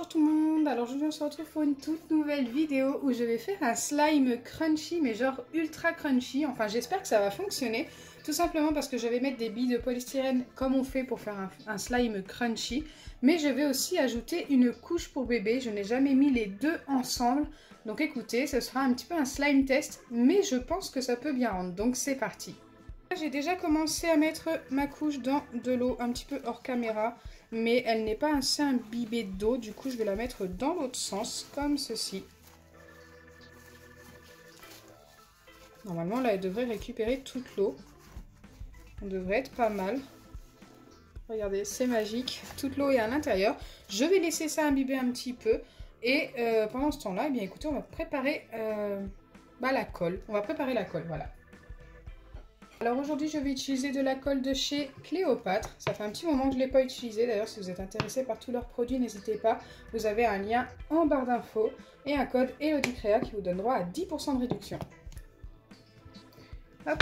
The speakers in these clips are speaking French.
Bonjour tout le monde, alors aujourd'hui on se retrouve pour une toute nouvelle vidéo où je vais faire un slime crunchy mais genre ultra crunchy. Enfin j'espère que ça va fonctionner, tout simplement parce que je vais mettre des billes de polystyrène comme on fait pour faire un slime crunchy. Mais je vais aussi ajouter une couche pour bébé, je n'ai jamais mis les deux ensemble. Donc écoutez, ce sera un petit peu un slime test mais je pense que ça peut bien rendre, donc c'est parti. J'ai déjà commencé à mettre ma couche dans de l'eau un petit peu hors caméra, mais elle n'est pas assez imbibée d'eau, du coup je vais la mettre dans l'autre sens, comme ceci. Normalement là elle devrait récupérer toute l'eau, on devrait être pas mal. Regardez, c'est magique, toute l'eau est à l'intérieur. Je vais laisser ça imbiber un petit peu, et pendant ce temps-là, eh bien écoutez, on va préparer la colle. On va préparer la colle, voilà. Alors aujourd'hui je vais utiliser de la colle de chez Cléopâtre, ça fait un petit moment que je ne l'ai pas utilisée, d'ailleurs si vous êtes intéressé par tous leurs produits n'hésitez pas, vous avez un lien en barre d'infos et un code ELODICREA qui vous donne droit à 10% de réduction. Hop.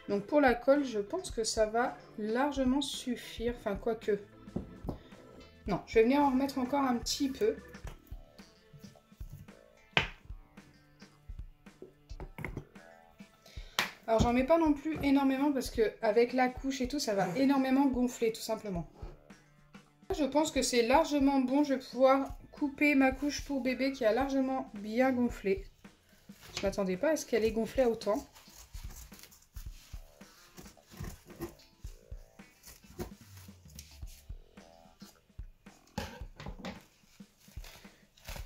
Donc pour la colle je pense que ça va largement suffire, enfin quoique. Non, je vais venir en remettre encore un petit peu. Alors j'en mets pas non plus énormément parce que avec la couche et tout ça va énormément gonfler tout simplement. Je pense que c'est largement bon, je vais pouvoir couper ma couche pour bébé qui a largement bien gonflé. Je m'attendais pas à ce qu'elle ait gonflé autant.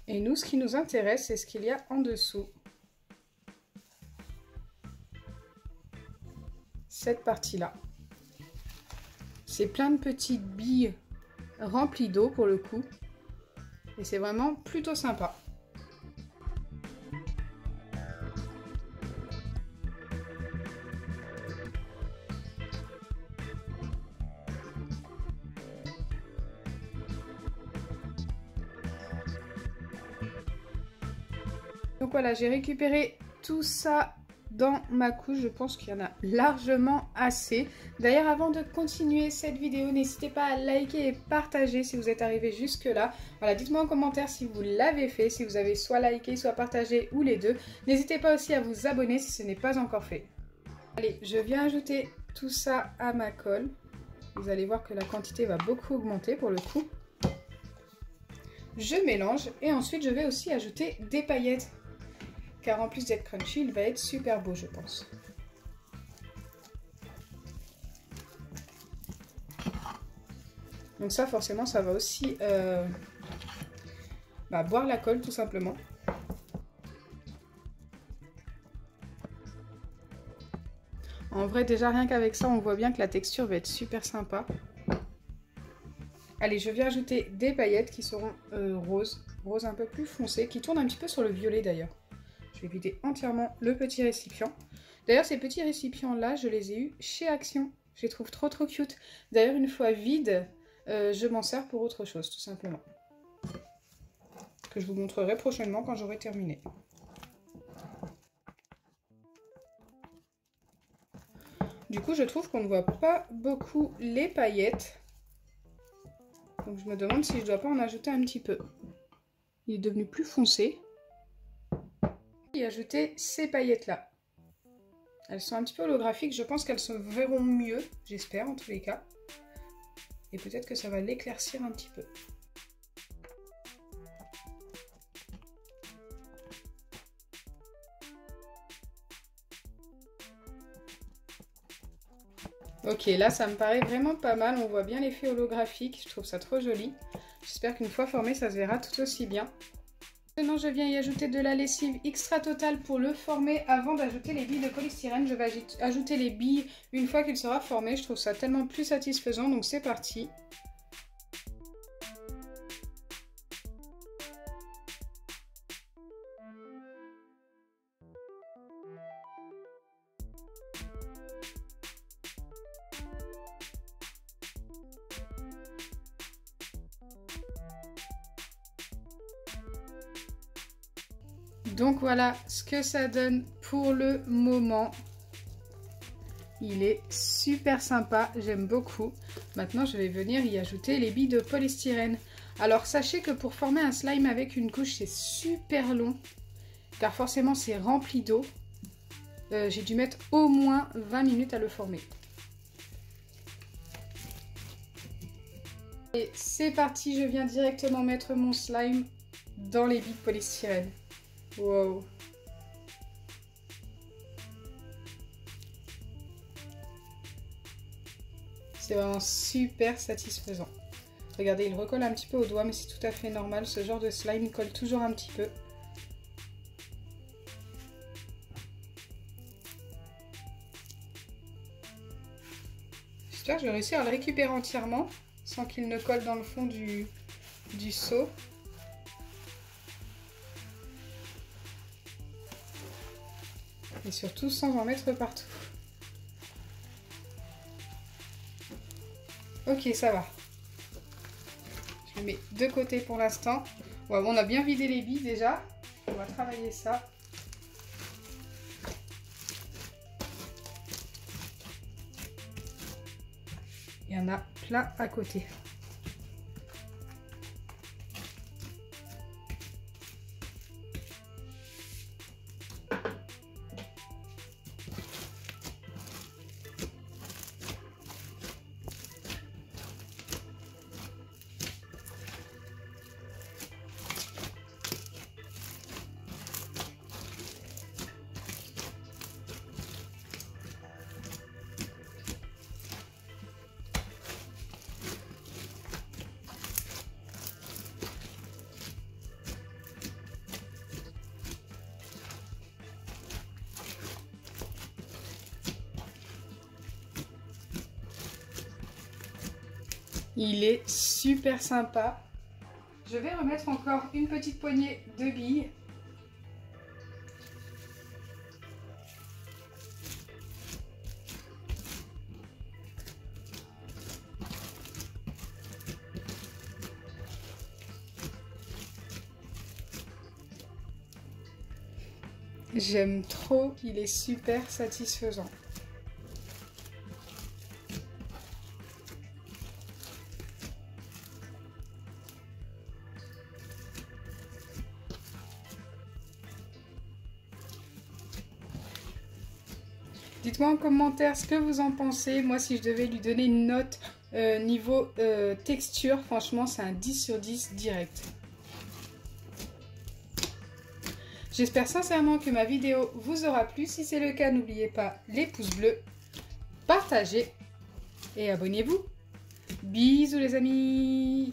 Et nous ce qui nous intéresse c'est ce qu'il y a en dessous. Cette partie-là. C'est plein de petites billes remplies d'eau pour le coup. Et c'est vraiment plutôt sympa. Donc voilà, j'ai récupéré tout ça dans ma couche, je pense qu'il y en a largement assez. D'ailleurs, avant de continuer cette vidéo, n'hésitez pas à liker et partager si vous êtes arrivé jusque là. Voilà, dites-moi en commentaire si vous l'avez fait, si vous avez soit liké, soit partagé ou les deux. N'hésitez pas aussi à vous abonner si ce n'est pas encore fait. Allez, je viens ajouter tout ça à ma colle. Vous allez voir que la quantité va beaucoup augmenter pour le coup. Je mélange et ensuite je vais aussi ajouter des paillettes. Car en plus d'être crunchy, il va être super beau, je pense. Donc ça, forcément, ça va aussi boire la colle, tout simplement. En vrai, déjà, rien qu'avec ça, on voit bien que la texture va être super sympa. Allez, je viens ajouter des paillettes qui seront roses un peu plus foncées, qui tournent un petit peu sur le violet d'ailleurs. Je vais vider entièrement le petit récipient. D'ailleurs, ces petits récipients-là, je les ai eus chez Action. Je les trouve trop cute. D'ailleurs, une fois vides, je m'en sers pour autre chose, tout simplement. Que je vous montrerai prochainement quand j'aurai terminé. Du coup, je trouve qu'on ne voit pas beaucoup les paillettes. Donc, je me demande si je ne dois pas en ajouter un petit peu. Il est devenu plus foncé. Et ajouter ces paillettes là. Elles sont un petit peu holographiques, je pense qu'elles se verront mieux, j'espère en tous les cas. Et peut-être que ça va l'éclaircir un petit peu. Ok, là ça me paraît vraiment pas mal, on voit bien l'effet holographique, je trouve ça trop joli. J'espère qu'une fois formé ça se verra tout aussi bien. Maintenant, je viens y ajouter de la lessive extra totale pour le former avant d'ajouter les billes de polystyrène. Je vais ajouter les billes une fois qu'il sera formé. Je trouve ça tellement plus satisfaisant, donc c'est parti. Donc voilà ce que ça donne pour le moment. Il est super sympa, j'aime beaucoup. Maintenant, je vais venir y ajouter les billes de polystyrène. Alors, sachez que pour former un slime avec une couche, c'est super long. Car forcément, c'est rempli d'eau. J'ai dû mettre au moins 20 minutes à le former. Et c'est parti, je viens directement mettre mon slime dans les billes de polystyrène. Wow! C'est vraiment super satisfaisant. Regardez, il recolle un petit peu au doigt, mais c'est tout à fait normal. Ce genre de slime, il colle toujours un petit peu. J'espère que je vais réussir à le récupérer entièrement, sans qu'il ne colle dans le fond du seau. Et surtout sans en mettre partout. Ok, ça va. Je le mets de côté pour l'instant. Ouais, bon, on a bien vidé les billes déjà. On va travailler ça. Il y en a plein à côté. Il est super sympa. Je vais remettre encore une petite poignée de billes. J'aime trop, il est super satisfaisant. Dites-moi en commentaire ce que vous en pensez. Moi, si je devais lui donner une note niveau texture, franchement, c'est un 10 sur 10 direct. J'espère sincèrement que ma vidéo vous aura plu. Si c'est le cas, n'oubliez pas les pouces bleus, partagez et abonnez-vous. Bisous les amis!